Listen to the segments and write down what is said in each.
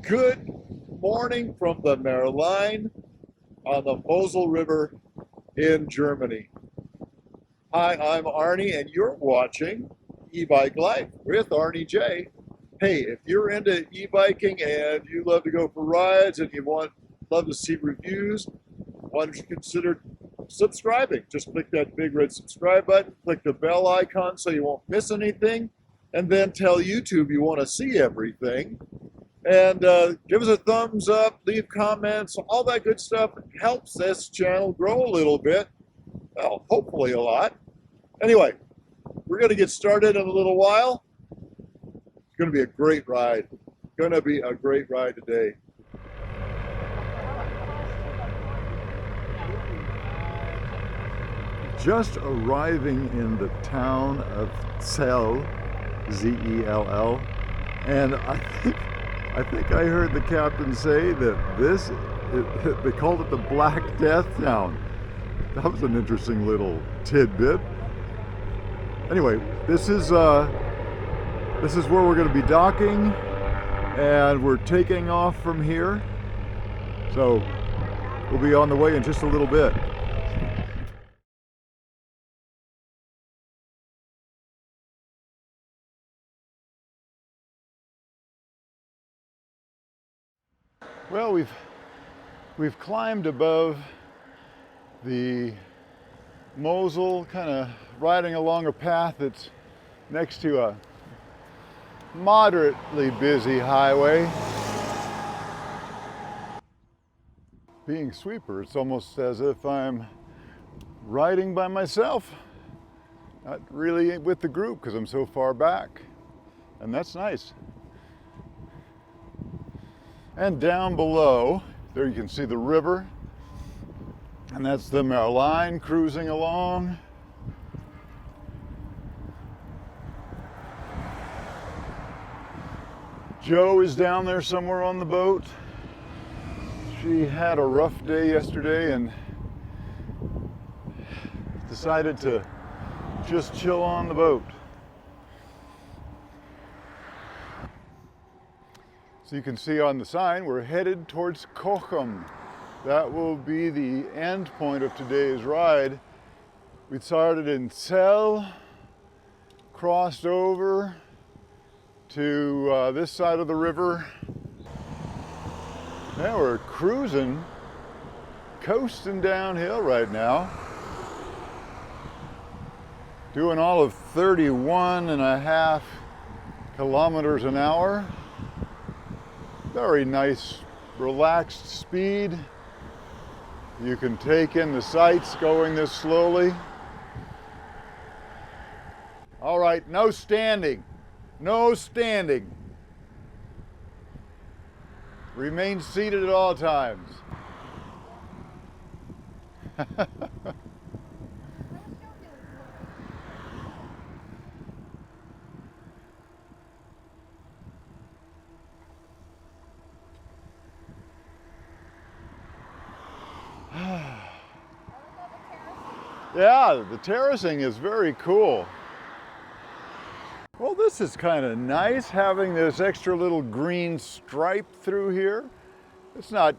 Good morning from the Merlijn on the Mosel River in Germany. Hi, I'm Arnie, and you're watching E-Bike Life with Arnie J. Hey, if you're into e-biking and you love to go for rides and love to see reviews, why don't you consider subscribing? Just click that big red subscribe button, click the bell icon so you won't miss anything, and then tell YouTube you want to see everything. And give us a thumbs up, leave comments, all that good stuff. It helps this channel grow a little bit. Well, hopefully a lot. Anyway, we're going to get started in a little while. It's going to be a great ride. Going to be a great ride today. Just arriving in the town of Zell, Z-E-L-L, and I think I heard the captain say that they called it the Black Death Town. That was an interesting little tidbit. Anyway, this is where we're going to be docking, and we're taking off from here. So we'll be on the way in just a little bit. Well, we've climbed above the Mosel, kind of riding along a path that's next to a moderately busy highway. Being sweeper, it's almost as if I'm riding by myself, not really with the group because I'm so far back, and that's nice. And down below, there you can see the river, and that's the Merlijn cruising along. Jo is down there somewhere on the boat. She had a rough day yesterday and decided to just chill on the boat. So you can see on the sign, we're headed towards Cochem. That will be the end point of today's ride. We started in Zell, crossed over to this side of the river. Now we're cruising, coasting downhill right now. Doing all of 31.5 kilometers an hour. Very nice, relaxed speed. You can take in the sights going this slowly. All right, no standing. No standing. Remain seated at all times. Yeah, the terracing is very cool. Well, this is kind of nice, having this extra little green stripe through here. It's not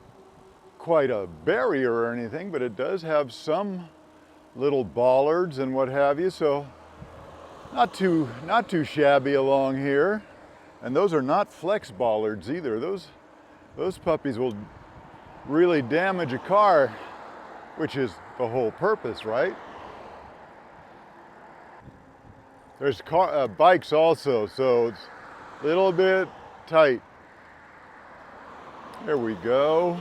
quite a barrier or anything, but it does have some little bollards and what have you, so not too shabby along here. And those are not flex bollards either. Those puppies will really damage a car, which is the whole purpose, right? There's bikes also, so it's a little bit tight. There we go.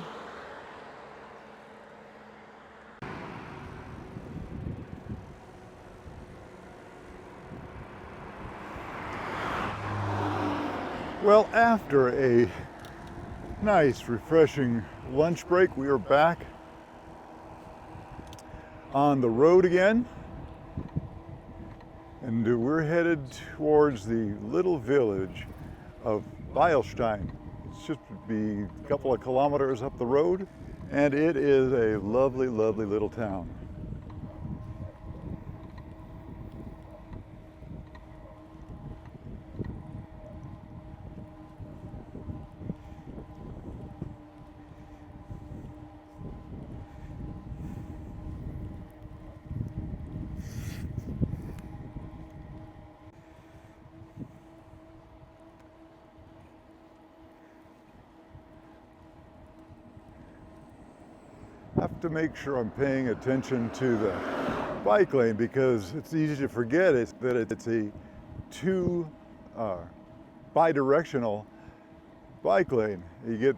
Well, after a nice, refreshing lunch break, we are back on the road again. And we're headed towards the little village of Beilstein. It's just be a couple of kilometers up the road, and it is a lovely, lovely little town. have to make sure I'm paying attention to the bike lane because it's easy to forget that it's a two bidirectional bike lane. You get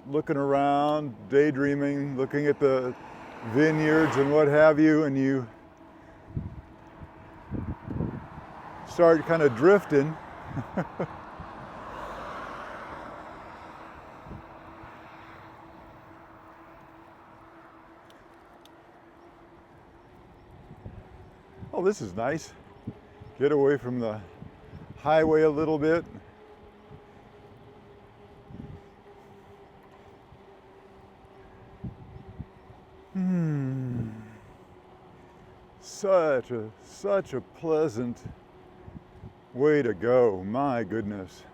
looking around, daydreaming, looking at the vineyards and what have you, and you start kind of drifting. Oh, this is nice. Get away from the highway a little bit. Such a pleasant way to go, my goodness.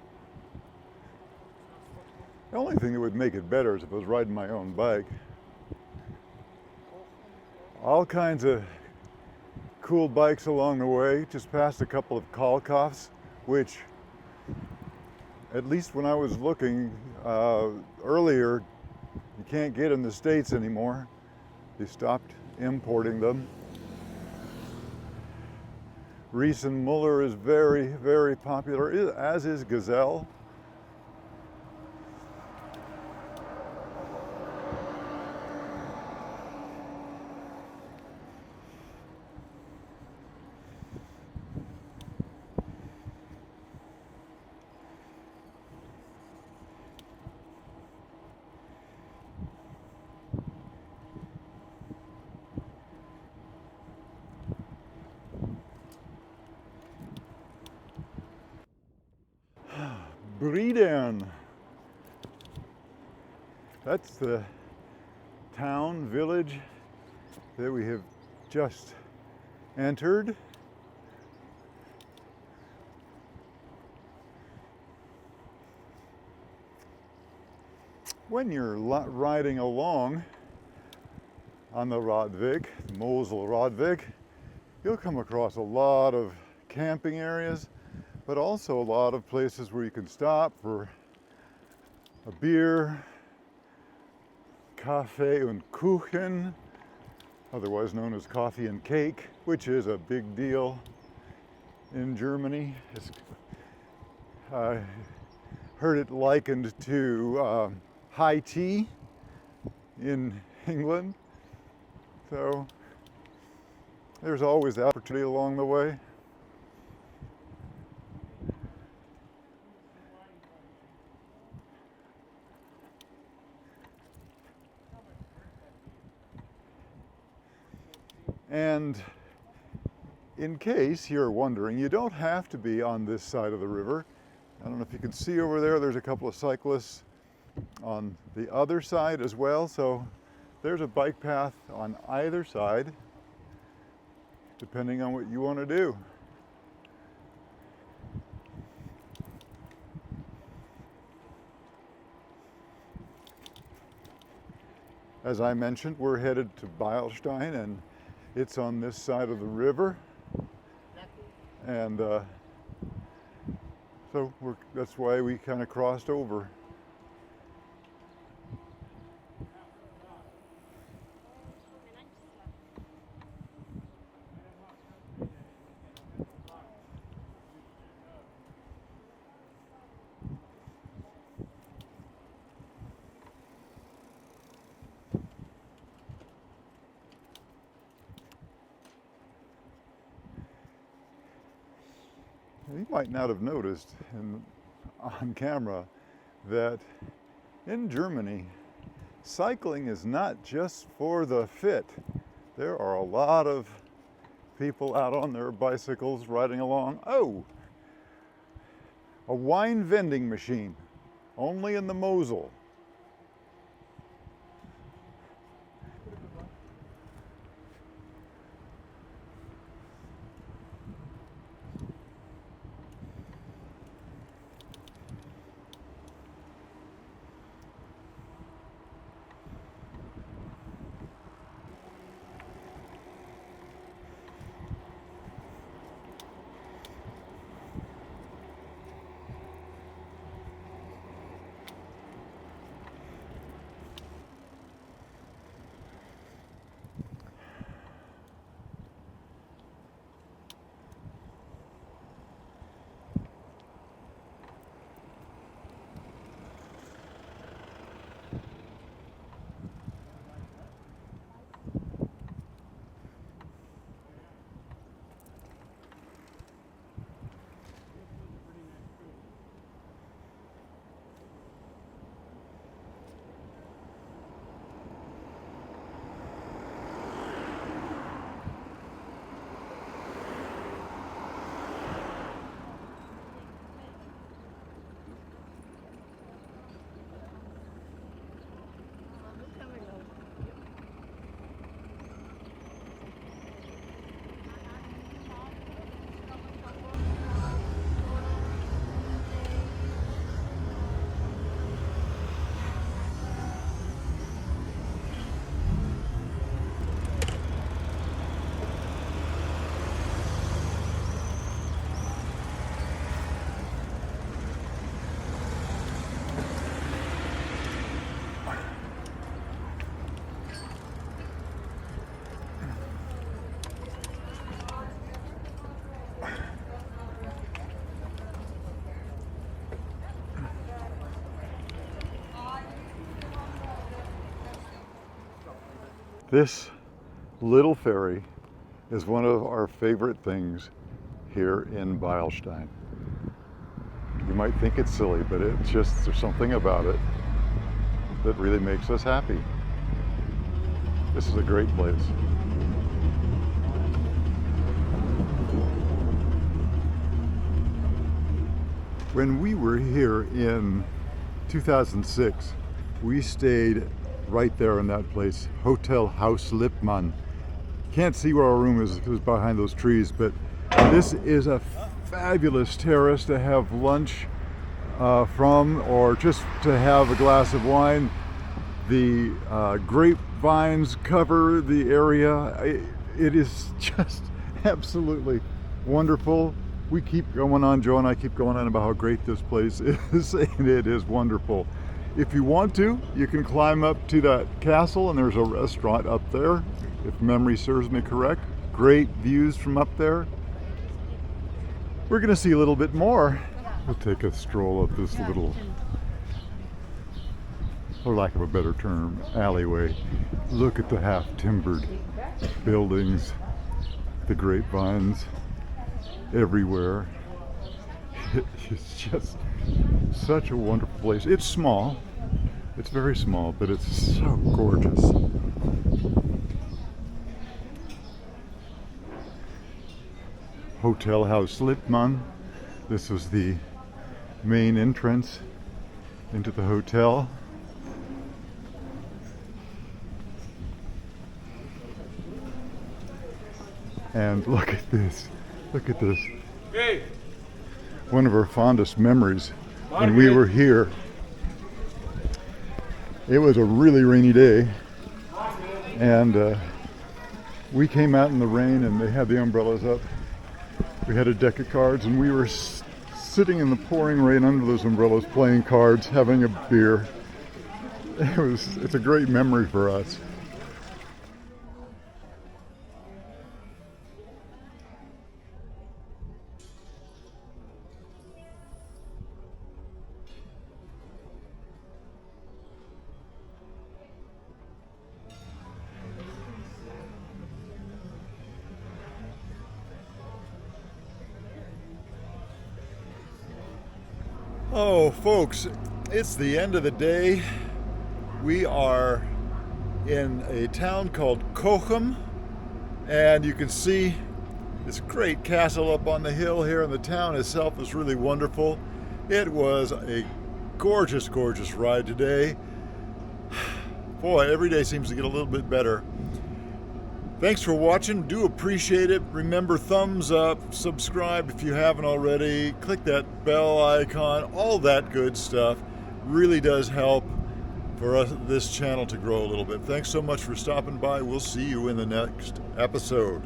The only thing that would make it better is if I was riding my own bike. All kinds of cool bikes along the way. Just passed a couple of Kalkoffs, which, at least when I was looking earlier, you can't get in the States anymore. They stopped importing them. Riesenmuller is very, very popular, as is Gazelle. Brieden. That's the town, village that we have just entered. When you're riding along on the Radweg, Mosel Radweg, you'll come across a lot of camping areas, but also a lot of places where you can stop for a beer, Kaffee und Kuchen, otherwise known as coffee and cake, which is a big deal in Germany. I heard it likened to high tea in England. So there's always the opportunity along the way. And in case you're wondering, you don't have to be on this side of the river. I don't know if you can see over there, there's a couple of cyclists on the other side as well. So there's a bike path on either side, depending on what you want to do. As I mentioned, we're headed to Beilstein, and it's on this side of the river, and so that's why we kind of crossed over. You might not have noticed on camera that in Germany, cycling is not just for the fit. There are a lot of people out on their bicycles riding along. Oh, a wine vending machine, only in the Mosel. This little ferry is one of our favorite things here in Beilstein. You might think it's silly, but it's just, there's something about it that really makes us happy. This is a great place. When we were here in 2006, we stayed right there in that place, Hotel Haus Lippmann. Can't see where our room is because it's behind those trees, but this is a fabulous terrace to have lunch from, or just to have a glass of wine. The grapevines cover the area. It is just absolutely wonderful. We keep going on, Joe and I keep going on about how great this place is, and it is wonderful. If you want to, you can climb up to that castle, and there's a restaurant up there, if memory serves me correct. Great views from up there. We're going to see a little bit more. We'll take a stroll up this little, for lack of a better term, alleyway. Look at the half-timbered buildings, the grapevines everywhere. It's just such a wonderful place. It's small, it's very small, but it's so gorgeous. Hotel Haus Lippmann. This was the main entrance into the hotel. And look at this. Look at this. Hey. One of our fondest memories when we were here. It was a really rainy day, and we came out in the rain, and they had the umbrellas up. We had a deck of cards, and we were sitting in the pouring rain under those umbrellas playing cards, having a beer. It's a great memory for us. Oh, folks, it's the end of the day. We are in a town called Cochem, and you can see this great castle up on the hill here, and the town itself is really wonderful. It was a gorgeous, gorgeous ride today. Boy, every day seems to get a little bit better. Thanks for watching. Do appreciate it. Remember, thumbs up, subscribe if you haven't already, click that bell icon, all that good stuff. Really does help for us, this channel, to grow a little bit. Thanks so much for stopping by. We'll see you in the next episode.